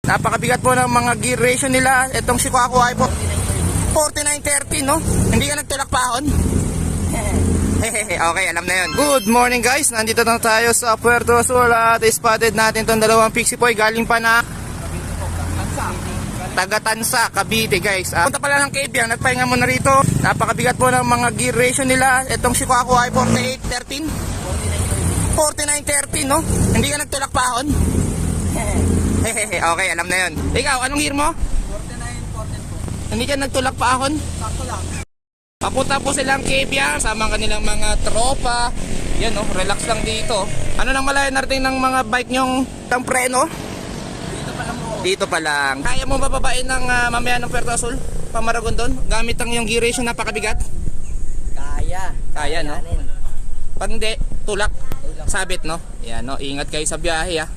Napakabigat po ng mga gear ratio nila. Itong si Kuakuay po 4930, no? Hindi ka nagtulak pahon? Okay, alam na yun. Good morning guys, nandito na tayo sa Puerto Azul at spotted natin itong dalawang Pixipoy galing pa na Taga-Tansa, Cavite guys. Punta pala ng Kabyang, nagpahinga muna rito. Napakabigat po ng mga gear ratio nila. Itong si Kuakuay 4813 4930, no? Hindi ka nagtulak pahon? Okay, alam na yun. Ikaw, anong gear mo? 4914 po. Hindi ka nagtulak pahon? Sakto lang. Papunta po silang Kabyang sama ang kanilang mga tropa. Yan, no? Relax lang dito. Ano nang malayo narating ng mga bike nyong ang preno? Dito pa lang. Kaya mo bababain ng mamaya ng Puerto Azul? Pamaragon doon? Gamit ang yung gear ratio napakabigat? Kaya, no? Pag hindi, tulak. Sabit, no? Yan, no? Ingat kayo sa biyahe, ha?